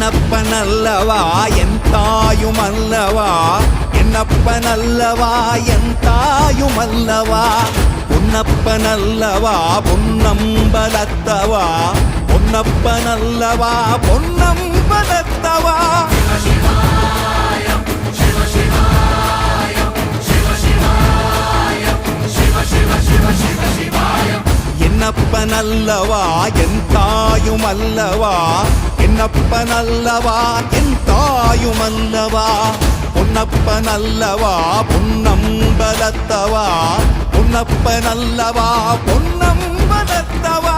என்னப்பனல்லவா என் தாயுமல்லவா, என்னப்பனல்லவா என் தாயுமல்லவா, பொன்னப்பனல்லவா பொன்னம்பலத்தவா, பொன்னப்பனல்லவா பொன்னம்பலத்தவா. என்னப்பனல்லவா என் தாயுமல்லவா, என்னப்பனல்லவா என் தாயுமல்லவா, பொன்னப்பனல்லவா பொன்னம்பலத்தவா, பொன்னப்பனல்லவா பொன்னம்பலத்தவா.